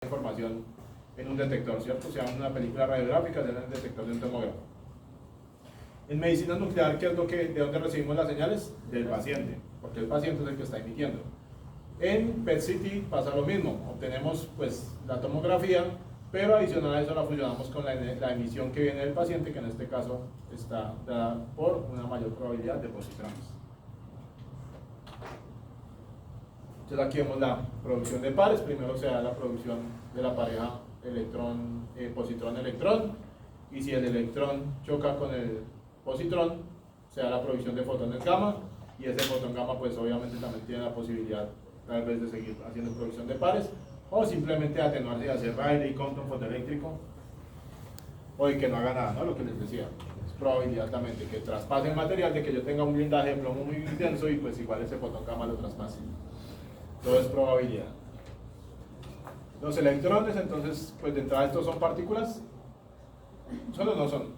información en un detector, ¿cierto? O sea, en una película radiográfica, en el detector de un tomógrafo. En medicina nuclear, ¿qué es de dónde recibimos las señales? Del paciente, porque el paciente es el que está emitiendo. En PET-CT pasa lo mismo, obtenemos pues la tomografía, pero adicional a eso la fusionamos con la emisión que viene del paciente, que en este caso está dada por una mayor probabilidad de positrones. Entonces aquí vemos la producción de pares. Primero se da la producción de la pareja positrón-electrón, y si el electrón choca con el positrón, se da la producción de fotones gamma, y ese fotón gamma pues obviamente también tiene la posibilidad tal vez de seguir haciendo producción de pares, o simplemente atenuarse y hacer Rayleigh Compton fotoeléctrico, o de que no haga nada, ¿no? Lo que les decía, es probabilidad también de que traspase el material, de que yo tenga un blindaje de plomo muy intenso y pues igual ese fotón gamma lo traspase. Todo es probabilidad. Los electrones, entonces, pues de entrada estos son partículas. ¿Solo no son?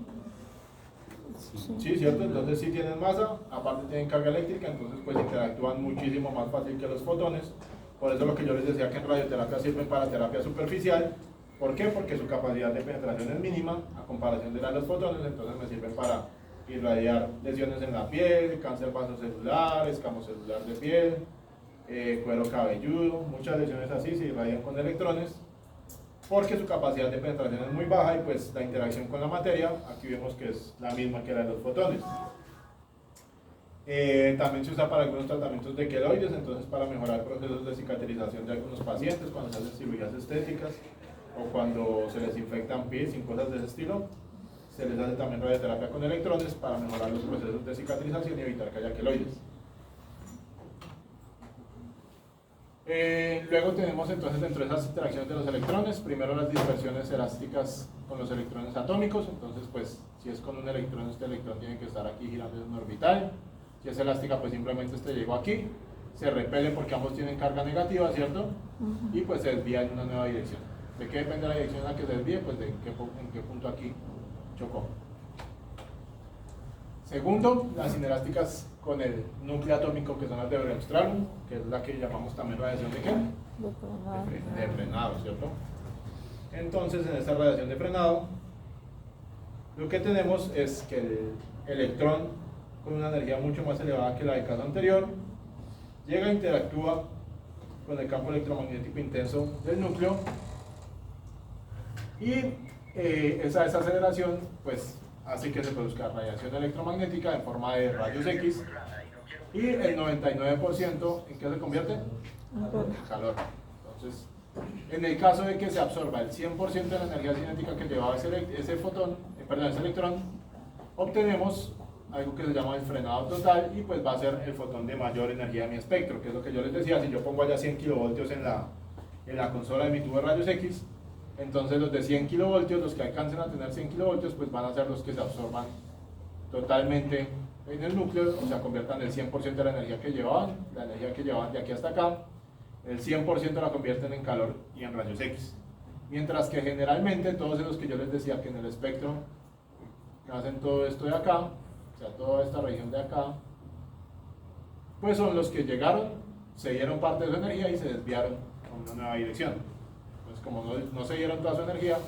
Sí, ¿cierto? Entonces sí tienen masa, aparte tienen carga eléctrica, entonces pues interactúan muchísimo más fácil que los fotones. Por eso lo que yo les decía que en radioterapia sirven para terapia superficial. ¿Por qué? Porque su capacidad de penetración es mínima a comparación de la de los fotones, entonces me sirven para irradiar lesiones en la piel, cáncer vasocelular, escamo celular de piel, cuero cabelludo, muchas lesiones así se irradian con electrones, porque su capacidad de penetración es muy baja y pues la interacción con la materia, aquí vemos que es la misma que la de los fotones. También se usa para algunos tratamientos de queloides, entonces para mejorar procesos de cicatrización de algunos pacientes, cuando se hacen cirugías estéticas o cuando se les infectan piercing, cosas de ese estilo, se les hace también radioterapia con electrones para mejorar los procesos de cicatrización y evitar que haya queloides. Luego tenemos entonces dentro de esas interacciones de los electrones, primero las dispersiones elásticas con los electrones atómicos. Entonces pues si es con un electrón, este electrón tiene que estar aquí girando en un orbital. Si es elástica, pues simplemente este llegó aquí, se repele porque ambos tienen carga negativa, ¿cierto? Y pues se desvía en una nueva dirección. ¿De qué depende la dirección en la que se desvíe? Pues de en qué punto aquí chocó. Segundo, las inerásticas con el núcleo atómico, que son las de Bremsstrahlung, que es la que llamamos también radiación de ¿qué? De frenado, ¿cierto? Entonces, en esta radiación de frenado, lo que tenemos es que el electrón, con una energía mucho más elevada que la del caso anterior, llega e interactúa con el campo electromagnético intenso del núcleo, y esa desaceleración, pues, hace que se produzca radiación electromagnética en forma de rayos X, y el 99% ¿en qué se convierte? En calor. Entonces, en el caso de que se absorba el 100% de la energía cinética que llevaba ese fotón, ese electrón, obtenemos algo que se llama el frenado total, y pues va a ser el fotón de mayor energía de mi espectro, que es lo que yo les decía. Si yo pongo allá 100 kilovoltios en la consola de mi tubo de rayos X, entonces los de 100 kilovoltios, los que alcancen a tener 100 kilovoltios, pues van a ser los que se absorban totalmente en el núcleo, o sea, conviertan el 100% de la energía que llevaban, la energía que llevaban de aquí hasta acá, el 100% la convierten en calor y en rayos X. Mientras que generalmente todos esos que yo les decía que en el espectro que hacen todo esto de acá, o sea, toda esta región de acá, pues son los que llegaron, se dieron parte de su energía y se desviaron a una nueva dirección. Como no se dieron toda su energía,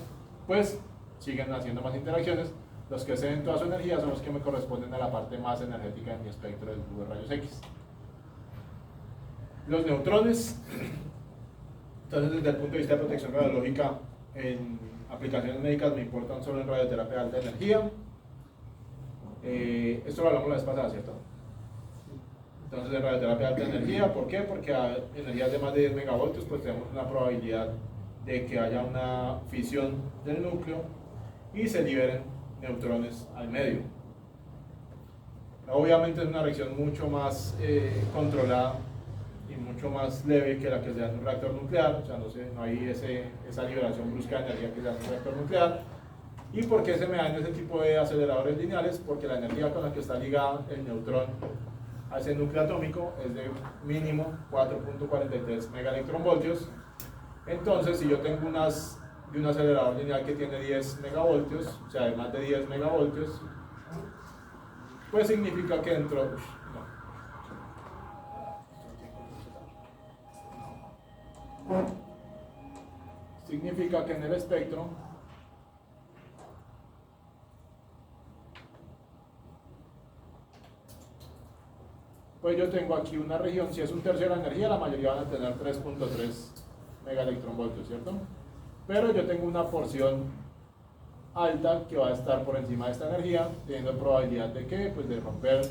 pues siguen haciendo más interacciones. Los que ceden toda su energía son los que me corresponden a la parte más energética de mi espectro del tubo de rayos X. Los neutrones, entonces desde el punto de vista de protección radiológica, en aplicaciones médicas me importan solo en radioterapia de alta energía. Esto lo hablamos la vez pasada, ¿cierto? Entonces en radioterapia de alta energía, ¿por qué? Porque a energías de más de 10 megavoltios pues tenemos una probabilidad de que haya una fisión del núcleo y se liberen neutrones al medio. Obviamente es una reacción mucho más controlada y mucho más leve que la que se da en un reactor nuclear, o sea, no hay esa liberación brusca de energía que se da en un reactor nuclear. ¿Y por qué se me dan ese tipo de aceleradores lineales? Porque la energía con la que está ligada el neutrón a ese núcleo atómico es de mínimo 4.43 megaelectronvoltios. Entonces, si yo tengo de un acelerador lineal que tiene 10 megavoltios, o sea, de más de 10 megavoltios, pues significa que dentro... significa que en el espectro pues yo tengo aquí una región, si es un tercio de la energía, la mayoría van a tener 3.3 megaelectronvoltios, ¿cierto? Pero yo tengo una porción alta que va a estar por encima de esta energía, teniendo probabilidad de que, pues de romper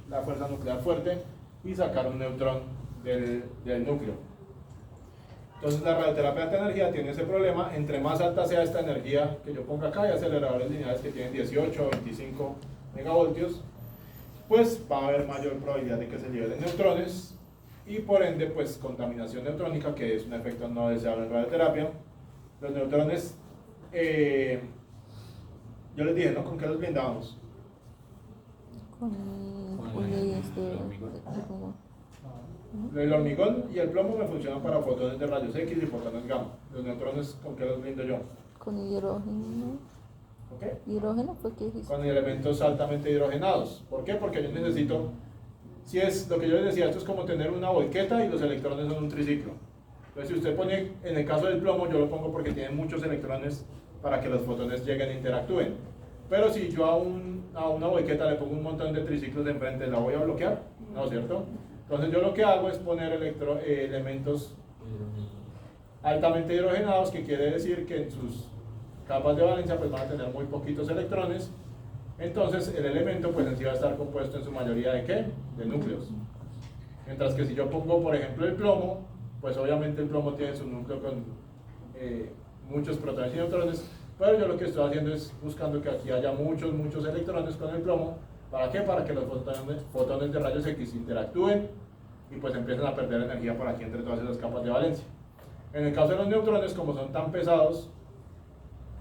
la fuerza nuclear fuerte y sacar un neutrón del núcleo. Entonces la radioterapia de alta energía tiene ese problema, entre más alta sea esta energía que yo ponga acá, hay aceleradores lineales que tienen 18 o 25 megavoltios, pues va a haber mayor probabilidad de que se liberen neutrones y por ende pues contaminación neutrónica, que es un efecto no deseado en radioterapia. Los neutrones, yo les dije, ¿no? ¿Con qué los blindábamos? Con El hormigón y el plomo me funcionan para fotones de rayos X y fotones gamma. Los neutrones, ¿con qué los blindo yo? con hidrógeno. ¿Ok? Hidrógeno fue que dijiste. Con elementos altamente hidrogenados. ¿Por qué? Porque yo necesito, si es lo que yo les decía, esto es como tener una volqueta y los electrones son un triciclo. Entonces si usted pone, en el caso del plomo, yo lo pongo porque tiene muchos electrones para que los fotones lleguen e interactúen. Pero si yo a una volqueta le pongo un montón de triciclos de enfrente, ¿la voy a bloquear? No, ¿cierto? Entonces yo lo que hago es poner elementos altamente hidrogenados, que quiere decir que en sus capas de valencia pues van a tener muy poquitos electrones. Entonces el elemento pues en sí va a estar compuesto en su mayoría ¿de qué? De núcleos. Mientras que si yo pongo por ejemplo el plomo, pues obviamente el plomo tiene su núcleo con muchos protones y neutrones, pero yo lo que estoy haciendo es buscando que aquí haya muchos electrones con el plomo. ¿Para qué? Para que los fotones de rayos X interactúen y pues empiecen a perder energía por aquí entre todas esas capas de valencia. En el caso de los neutrones, como son tan pesados,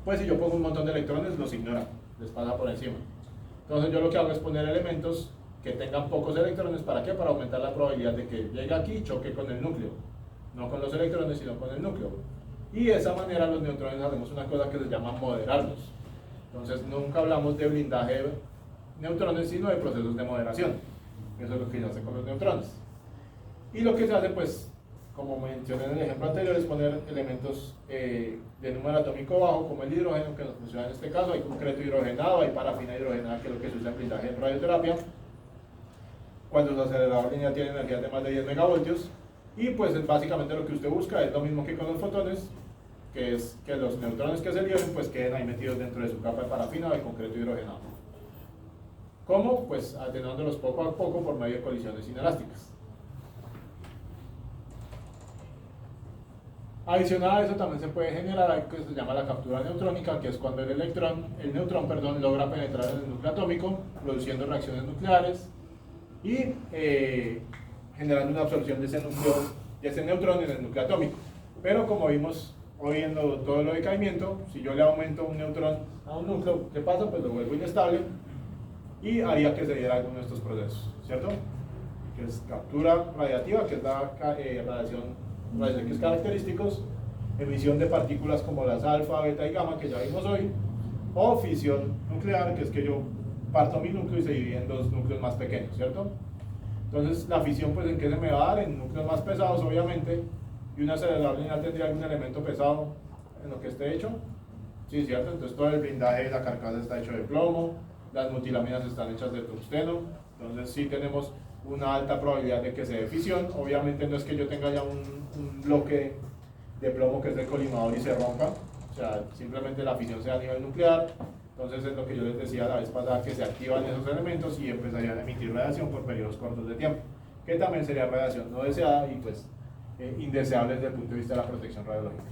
pues si yo pongo un montón de electrones, los ignora, les pasa por encima. Entonces yo lo que hago es poner elementos que tengan pocos electrones. ¿Para qué? Para aumentar la probabilidad de que llegue aquí y choque con el núcleo. No con los electrones, sino con el núcleo. Y de esa manera los neutrones hacemos una cosa que se llama moderarlos. Entonces nunca hablamos de blindaje de neutrones, sino de procesos de moderación. Eso es lo que se hace con los neutrones. Y lo que se hace, pues, como mencioné en el ejemplo anterior, es poner elementos de número atómico bajo, como el hidrógeno, que nos funciona en este caso. Hay concreto hidrogenado, hay parafina hidrogenada, que es lo que se usa en blindaje en radioterapia, cuando su acelerador lineal tiene energías de más de 10 megavoltios. Y pues básicamente lo que usted busca es lo mismo que con los fotones, que es que los neutrones que se liberen pues queden ahí metidos dentro de su capa de parafina o de concreto hidrogenado. ¿Cómo? Pues atenuándolos poco a poco por medio de colisiones inelásticas. Adicional a eso también se puede generar algo que se llama la captura neutrónica, que es cuando el neutrón, logra penetrar en el núcleo atómico, produciendo reacciones nucleares y generando una absorción de ese neutrón en el núcleo atómico. Pero como vimos hoy en todo lo de decaimiento, si yo le aumento un neutrón a un núcleo, ¿qué pasa? Pues lo vuelvo inestable y haría que se diera alguno de estos procesos, ¿cierto? Que es captura radiativa, que es la radiación X característicos, emisión de partículas como las alfa, beta y gamma, que ya vimos hoy, o fisión nuclear, que es que yo parto mi núcleo y se divide en dos núcleos más pequeños, ¿cierto? Entonces la fisión, pues ¿en qué se me va a dar? En núcleos más pesados, obviamente, y un acelerador lineal tendría algún elemento pesado en lo que esté hecho, sí, ¿cierto? Entonces todo el blindaje de la carcasa está hecho de plomo, las mutilaminas están hechas de tungsteno, entonces sí tenemos una alta probabilidad de que se dé fisión. Obviamente no es que yo tenga ya un bloque de plomo que es de colimador y se rompa, o sea, simplemente la fisión se da a nivel nuclear. Entonces es lo que yo les decía la vez pasada, que se activan esos elementos y empezarían a emitir radiación por periodos cortos de tiempo, que también sería radiación no deseada y pues indeseable desde el punto de vista de la protección radiológica.